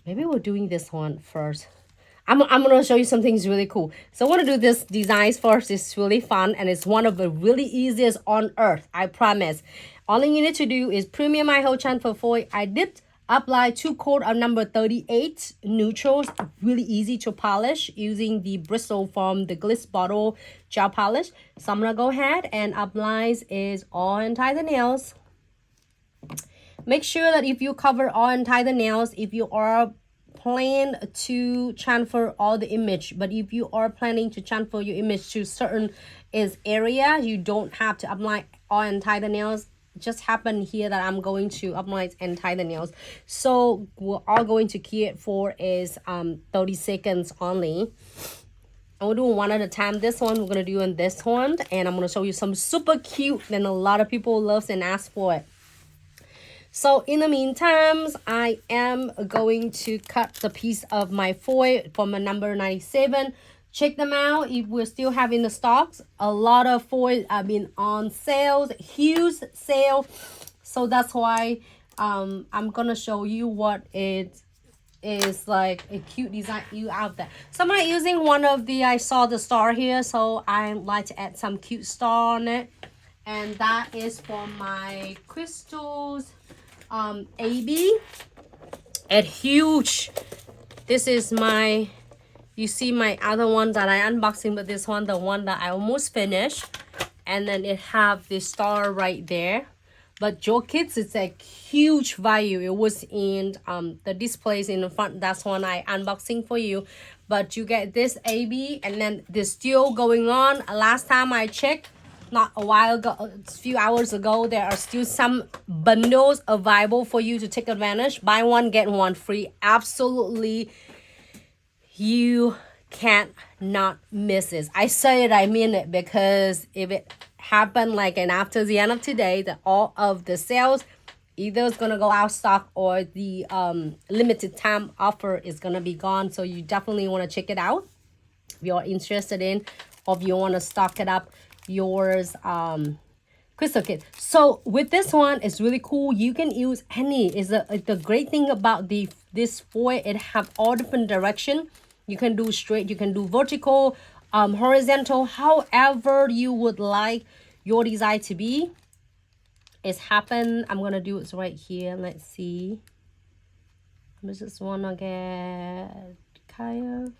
maybe we're doing this one first. I'm gonna show you some things really cool. So I want to do this designs first. It's really fun and it's one of the really easiest on earth. I promise. All you need to do is premium my whole chan for foil. I did apply 2 coat of number 38 neutrals. Really easy to polish using the bristle from the Glitz bottle gel polish. So I'm gonna go ahead and apply is all and tie the nails. Make sure that if you cover all and tie the nails, if you are plan to transfer all the image, but if you are planning to transfer your image to certain area, you don't have to apply all and tie the nails. It just happened here that I'm going to apply and tie the nails. So we're all going to key it for is 30 seconds only. And we're doing one at a time. This one we're gonna do in this one, and I'm gonna show you some super cute and a lot of people loves and ask for it. So in the meantime, I am going to cut the piece of my foil from a number 97. Check them out if we're still having the stocks. A lot of foil have been on sales, huge sale. So that's why I'm gonna show you what it is like a cute design you out there. So I'm not using one of the, I saw the star here, so I like to add some cute star on it. And that is for my crystals. AB at huge. This is my, you see my other one that I unboxing, but this one, the one that I almost finished, and then it have the star right there. But your kids, it's a huge value. It was in the displays in the front. That's one I unboxing for you. But you get this AB, and then this still going on. Last time I checked, not a while ago, a few hours ago, there are still some bundles available for you to take advantage. Buy one, get one free. Absolutely, you can't not miss it. I say it, I mean it, because if it happened like and after the end of today, that all of the sales either is gonna go out of stock or the limited time offer is gonna be gone. So you definitely want to check it out if you're interested in, or if you want to stock it up yours crystal kit. So with this one, it's really cool. You can use any. Is the great thing about this foil, it have all different direction. You can do straight, you can do vertical, horizontal, however you would like your design to be. It's happen. I'm gonna do it right here. Let's see. I just wanna get kind of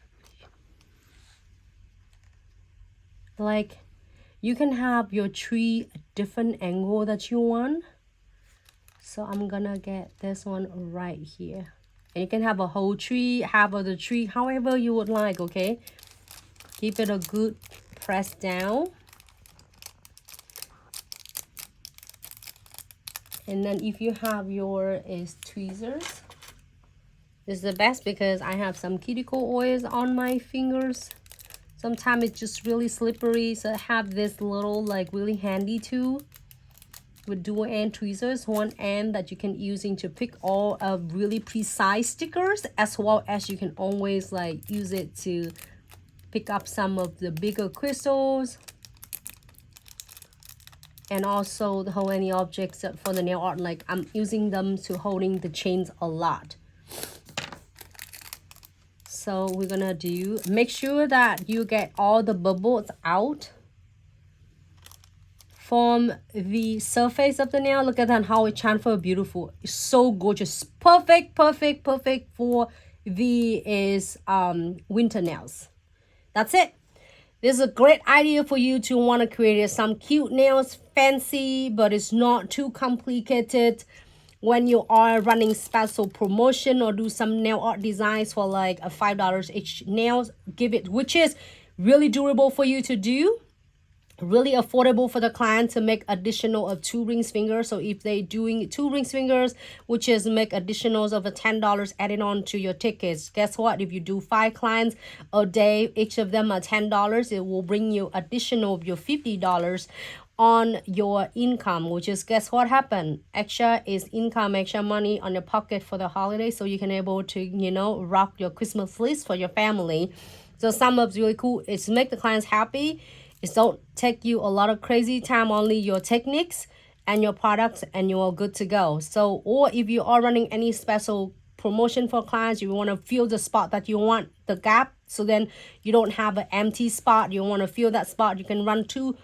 like, you can have your tree different angle that you want. So I'm gonna get this one right here. And you can have a whole tree, half of the tree, however you would like, okay? Keep it a good press down. And then if you have your tweezers, this is the best because I have some cuticle oils on my fingers. Sometimes it's just really slippery, so I have this little like really handy tool with dual end tweezers, one end that you can use to pick all of really precise stickers, as well as you can always like use it to pick up some of the bigger crystals, and also the hold any objects for the nail art. Like I'm using them to holding the chains a lot. So we're gonna do, make sure that you get all the bubbles out from the surface of the nail. Look at that, how it transfer beautiful. It's so gorgeous. Perfect, perfect, perfect for the winter nails. That's it. This is a great idea for you to want to create some cute nails, fancy, but it's not too complicated. When you are running special promotion or do some nail art designs for like a $5 each nails, give it, which is really durable for you to do, really affordable for the client to make additional of 2 ring fingers. So if they doing 2 ring fingers, which is make additionals of a $10 added on to your tickets, guess what? If you do 5 clients a day, each of them are $10, it will bring you additional of your $50 on your income, which is, guess what happened? Extra is income, extra money on your pocket for the holiday, so you can able to, you know, rock your Christmas list for your family. So some of it's really cool. It's make the clients happy. It don't take you a lot of crazy time, only your techniques and your products, and you're good to go. So, or if you are running any special promotion for clients. You want to fill the spot that you want, the gap, so then you don't have an empty spot. You want to fill that spot. You can run 2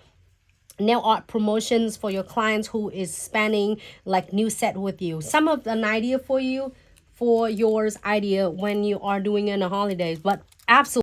nail art promotions for your clients who is spending like new set with you. Some of an idea for you, for yours idea when you are doing it in the holidays, but absolutely